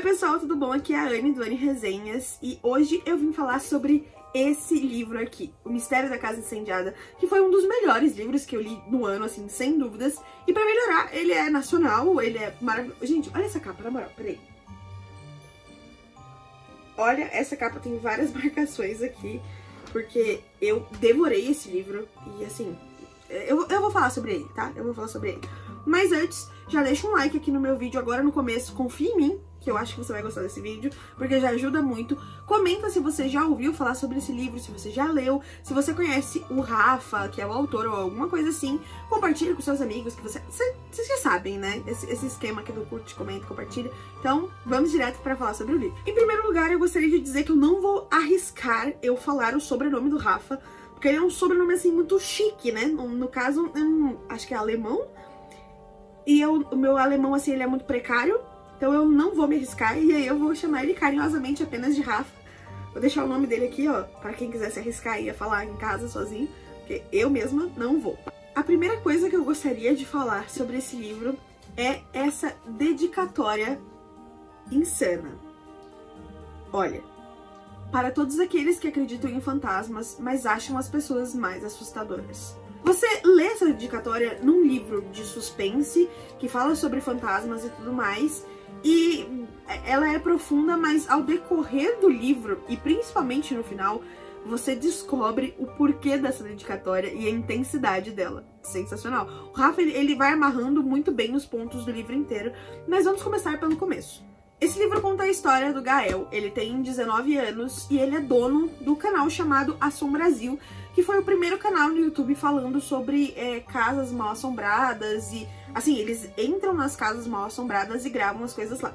Oi pessoal, tudo bom? Aqui é a Anne do Anne Resenhas e hoje eu vim falar sobre esse livro aqui, O Mistério da Casa Incendiada, que foi um dos melhores livros que eu li no ano, assim, sem dúvidas. E pra melhorar, ele é nacional, ele é maravilhoso. Gente, olha essa capa, na moral, peraí. Olha, essa capa tem várias marcações aqui, porque eu devorei esse livro e, assim, eu vou falar sobre ele, tá? Eu vou falar sobre ele. Mas antes, já deixa um like aqui no meu vídeo agora no começo, confia em mim, que eu acho que você vai gostar desse vídeo, porque já ajuda muito. Comenta se você já ouviu falar sobre esse livro, se você já leu, se você conhece o Rafa, que é o autor, ou alguma coisa assim. Compartilha com seus amigos, que vocês já sabem, né? Esse esquema aqui do curte, comenta, compartilha. Então, vamos direto pra falar sobre o livro. Em primeiro lugar, eu gostaria de dizer que eu não vou arriscar eu falar o sobrenome do Rafa, porque ele é um sobrenome, assim, muito chique, né? No caso, acho que é alemão. E o meu alemão, assim, ele é muito precário. Então eu não vou me arriscar e aí eu vou chamar ele carinhosamente apenas de Rafa. Vou deixar o nome dele aqui, ó, pra quem quiser se arriscar e ir falar em casa sozinho, porque eu mesma não vou. A primeira coisa que eu gostaria de falar sobre esse livro é essa dedicatória insana. Olha, para todos aqueles que acreditam em fantasmas, mas acham as pessoas mais assustadoras. Você lê essa dedicatória num livro de suspense, que fala sobre fantasmas e tudo mais, e ela é profunda, mas ao decorrer do livro, e principalmente no final, você descobre o porquê dessa dedicatória e a intensidade dela. Sensacional. O Rafa, ele vai amarrando muito bem os pontos do livro inteiro, mas vamos começar pelo começo. Esse livro conta a história do Gael. Ele tem 19 anos e ele é dono do canal chamado Assom Brasil, que foi o primeiro canal no YouTube falando sobre casas mal assombradas e, assim, eles entram nas casas mal assombradas e gravam as coisas lá.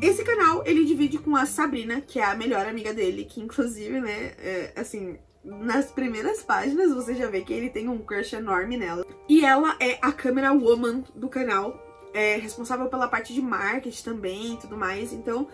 Esse canal, ele divide com a Sabrina, que é a melhor amiga dele, que inclusive, né, assim, nas primeiras páginas você já vê que ele tem um crush enorme nela. E ela é a camera woman do canal, responsável pela parte de marketing também e tudo mais, então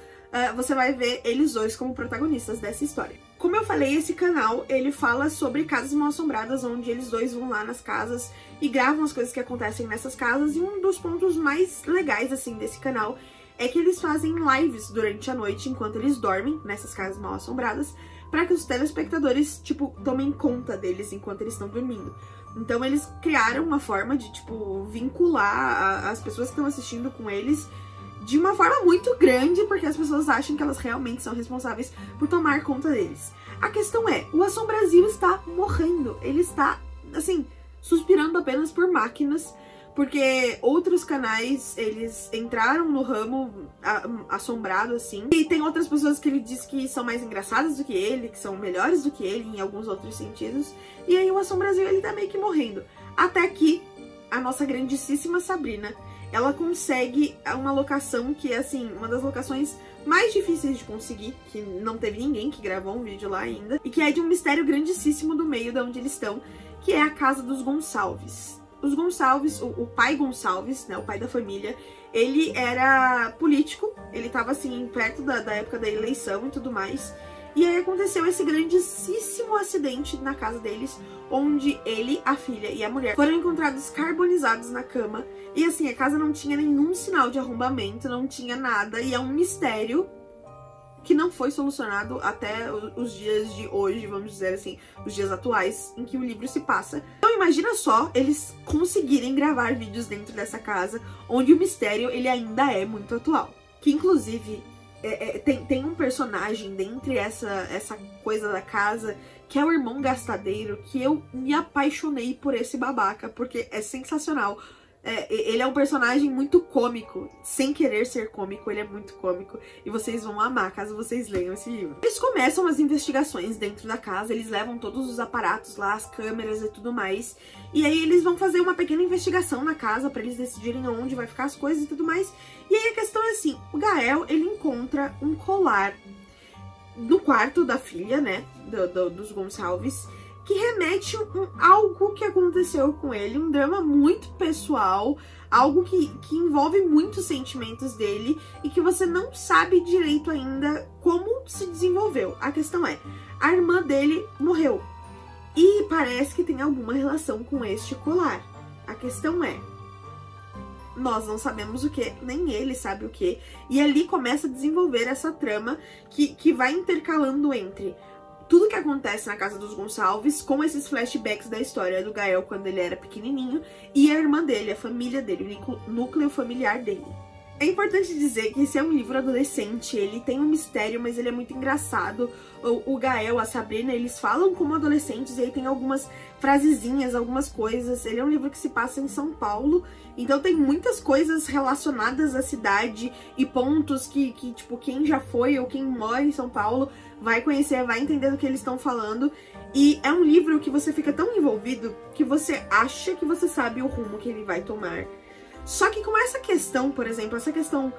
você vai ver eles dois como protagonistas dessa história. Como eu falei, esse canal, ele fala sobre casas mal assombradas, onde eles dois vão lá nas casas e gravam as coisas que acontecem nessas casas, e um dos pontos mais legais, assim, desse canal é que eles fazem lives durante a noite, enquanto eles dormem nessas casas mal assombradas, para que os telespectadores, tipo, tomem conta deles enquanto eles estão dormindo. Então eles criaram uma forma de, tipo, vincular as pessoas que estão assistindo com eles de uma forma muito grande, porque as pessoas acham que elas realmente são responsáveis por tomar conta deles. A questão é, o Assom Brasil está morrendo, ele está, assim, suspirando apenas por máquinas, porque outros canais, eles entraram no ramo assombrado, assim, e tem outras pessoas que ele diz que são mais engraçadas do que ele, que são melhores do que ele em alguns outros sentidos, e aí o Assom Brasil, ele tá meio que morrendo. Até que a nossa grandíssima Sabrina, ela consegue uma locação que é, assim, uma das locações mais difíceis de conseguir, que não teve ninguém que gravou um vídeo lá ainda, e que é de um mistério grandíssimo do meio de onde eles estão, que é a casa dos Gonçalves. Os Gonçalves, o pai Gonçalves, né, o pai da família, ele era político, ele tava, assim, perto da época da eleição e tudo mais, e aí aconteceu esse grandíssimo acidente na casa deles, onde ele, a filha e a mulher foram encontrados carbonizados na cama. E assim, a casa não tinha nenhum sinal de arrombamento, não tinha nada, e é um mistério que não foi solucionado até os dias de hoje, vamos dizer assim, os dias atuais em que o livro se passa. Então imagina só eles conseguirem gravar vídeos dentro dessa casa, onde o mistério ele ainda é muito atual. Que inclusive tem um personagem dentre essa coisa da casa, que é o irmão gastadeiro, que eu me apaixonei por esse babaca, porque é sensacional. Ele é um personagem muito cômico, sem querer ser cômico, ele é muito cômico, e vocês vão amar caso vocês leiam esse livro. Eles começam as investigações dentro da casa, eles levam todos os aparatos lá, as câmeras e tudo mais, e aí eles vão fazer uma pequena investigação na casa pra eles decidirem onde vai ficar as coisas e tudo mais. E aí a questão é assim, o Gael, ele encontra um colar no quarto da filha, né, dos Gonçalves, que remete algo que aconteceu com ele, um drama muito pessoal, algo que envolve muitos sentimentos dele e que você não sabe direito ainda como se desenvolveu. A questão é, a irmã dele morreu e parece que tem alguma relação com este colar. A questão é, nós não sabemos o que, nem ele sabe o que. E ali começa a desenvolver essa trama que vai intercalando entre tudo que acontece na casa dos Gonçalves com esses flashbacks da história do Gael quando ele era pequenininho e a irmã dele, a família dele, o núcleo familiar dele. É importante dizer que esse é um livro adolescente, ele tem um mistério, mas ele é muito engraçado. O Gael, a Sabrina, eles falam como adolescentes e aí tem algumas frasezinhas, algumas coisas. Ele é um livro que se passa em São Paulo, então tem muitas coisas relacionadas à cidade e pontos que tipo, quem já foi ou quem mora em São Paulo vai conhecer, vai entender do que eles estão falando. E é um livro que você fica tão envolvido que você acha que você sabe o rumo que ele vai tomar. Só que com essa questão, por exemplo, essa questão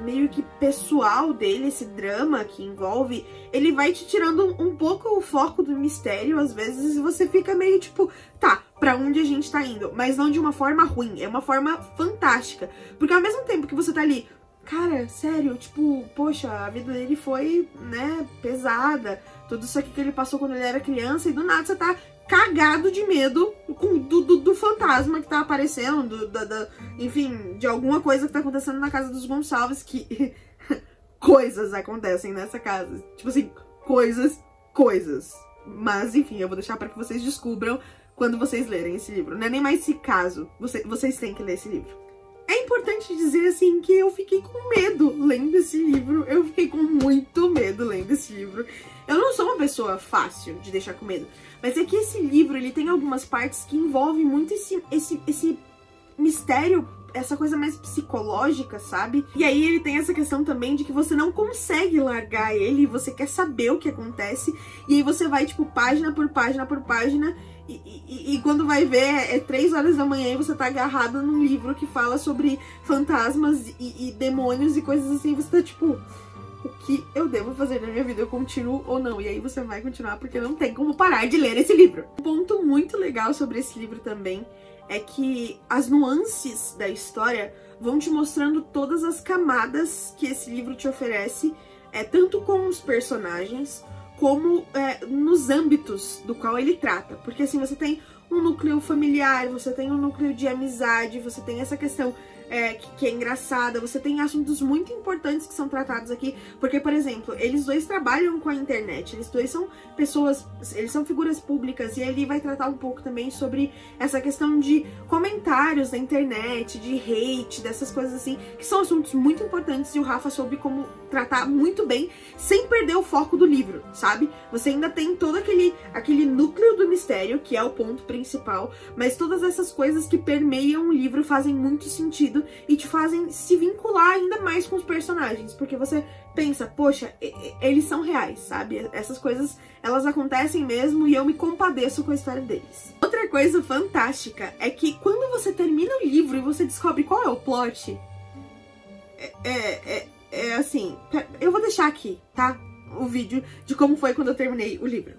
meio que pessoal dele, esse drama que envolve, ele vai te tirando um pouco o foco do mistério, às vezes, e você fica meio tipo, tá, pra onde a gente tá indo? Mas não de uma forma ruim, é uma forma fantástica. Porque ao mesmo tempo que você tá ali, cara, sério, tipo, poxa, a vida dele foi, né, pesada, tudo isso aqui que ele passou quando ele era criança, e do nada você tá cagado de medo do fantasma que tá aparecendo, enfim, de alguma coisa que tá acontecendo na casa dos Gonçalves, que coisas acontecem nessa casa. Tipo assim, coisas. Mas, enfim, eu vou deixar pra que vocês descubram quando vocês lerem esse livro. Não é nem mais esse caso, vocês têm que ler esse livro. É importante dizer, assim, que eu fiquei com medo lendo esse livro. Eu fiquei com muito medo lendo esse livro. Eu não sou uma pessoa fácil de deixar com medo. Mas é que esse livro, ele tem algumas partes que envolvem muito esse mistério, essa coisa mais psicológica, sabe? E aí ele tem essa questão também de que você não consegue largar ele, você quer saber o que acontece. E aí você vai, tipo, página por página por página. E quando vai ver, é 3 horas da manhã e você tá agarrado num livro que fala sobre fantasmas e demônios e coisas assim. E você tá tipo, o que eu devo fazer na minha vida? Eu continuo ou não? E aí você vai continuar porque não tem como parar de ler esse livro. Um ponto muito legal sobre esse livro também é que as nuances da história vão te mostrando todas as camadas que esse livro te oferece, tanto com os personagens como nos âmbitos do qual ele trata. Porque assim, você tem um núcleo familiar, você tem um núcleo de amizade, você tem essa questão que é engraçada, você tem assuntos muito importantes que são tratados aqui, porque, por exemplo, eles dois trabalham com a internet, eles dois são pessoas, eles são figuras públicas, e ele vai tratar um pouco também sobre essa questão de comentários na internet, de hate, dessas coisas assim, que são assuntos muito importantes e o Rafa soube como tratar muito bem, sem perder o foco do livro, sabe? Você ainda tem todo aquele núcleo do mistério, que é o ponto principal, mas todas essas coisas que permeiam o livro fazem muito sentido e te fazem se vincular ainda mais com os personagens, porque você pensa, poxa, eles são reais, sabe? Essas coisas, elas acontecem mesmo e eu me compadeço com a história deles. Outra coisa fantástica é que quando você termina o livro e você descobre qual é o plot, assim, eu vou deixar aqui, tá? O vídeo de como foi quando eu terminei o livro.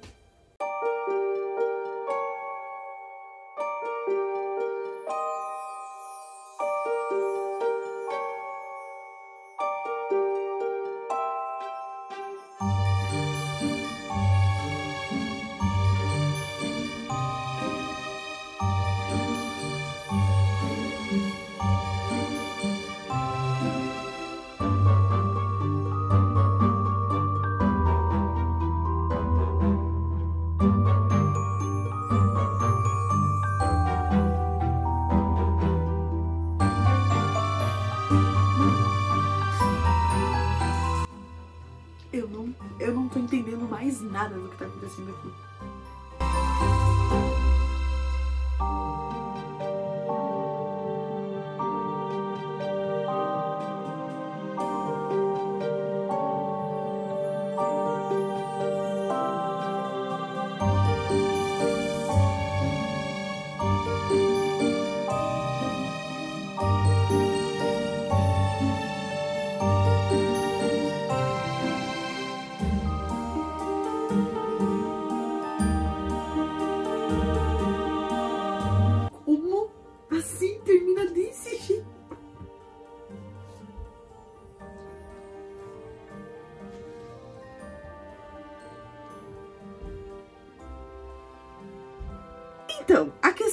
Eu não tô entendendo mais nada do que tá acontecendo aqui.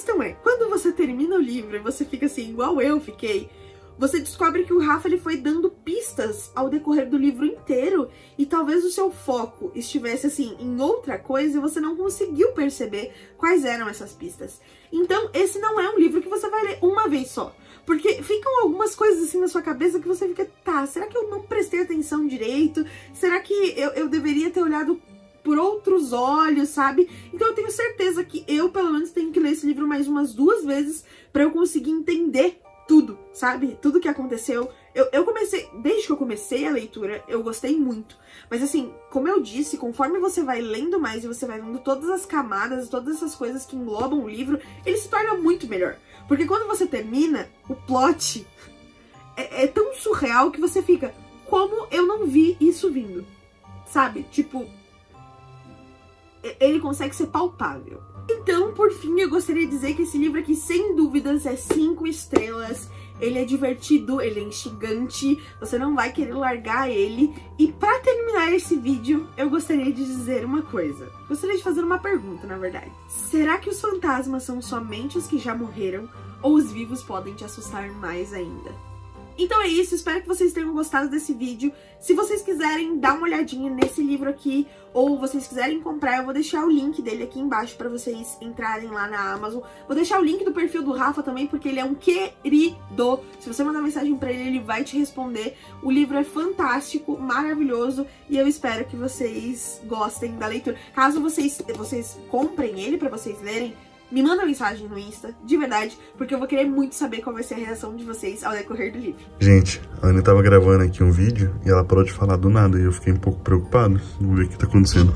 questão é, quando você termina o livro e você fica assim, igual eu fiquei, você descobre que o Rafa ele foi dando pistas ao decorrer do livro inteiro e talvez o seu foco estivesse assim em outra coisa e você não conseguiu perceber quais eram essas pistas. Então esse não é um livro que você vai ler uma vez só, porque ficam algumas coisas assim na sua cabeça que você fica, tá, será que eu não prestei atenção direito? Será que eu deveria ter olhado por outros olhos, sabe? Então eu tenho certeza que eu, pelo menos, tenho que ler esse livro mais umas 2 vezes pra eu conseguir entender tudo, sabe? Tudo que aconteceu. Eu comecei, desde que eu comecei a leitura, eu gostei muito. Mas assim, como eu disse, conforme você vai lendo mais e você vai vendo todas as camadas, todas essas coisas que englobam o livro, ele se torna muito melhor. Porque quando você termina, o plot é tão surreal que você fica, como eu não vi isso vindo? Sabe? Tipo, ele consegue ser palpável. Então, por fim, eu gostaria de dizer que esse livro aqui, sem dúvidas, é 5 estrelas. Ele é divertido, ele é instigante, você não vai querer largar ele. E pra terminar esse vídeo, eu gostaria de dizer uma coisa. Gostaria de fazer uma pergunta, na verdade. Será que os fantasmas são somente os que já morreram? Ou os vivos podem te assustar mais ainda? Então é isso, espero que vocês tenham gostado desse vídeo. Se vocês quiserem dar uma olhadinha nesse livro aqui, ou vocês quiserem comprar, eu vou deixar o link dele aqui embaixo pra vocês entrarem lá na Amazon. Vou deixar o link do perfil do Rafa também, porque ele é um querido. Se você mandar mensagem pra ele, ele vai te responder. O livro é fantástico, maravilhoso, e eu espero que vocês gostem da leitura. Caso vocês comprem ele pra vocês lerem, me manda mensagem no Insta, de verdade, porque eu vou querer muito saber qual vai ser a reação de vocês ao decorrer do livro. Gente, a Ana tava gravando aqui um vídeo e ela parou de falar do nada e eu fiquei um pouco preocupado. Vamos ver o que tá acontecendo.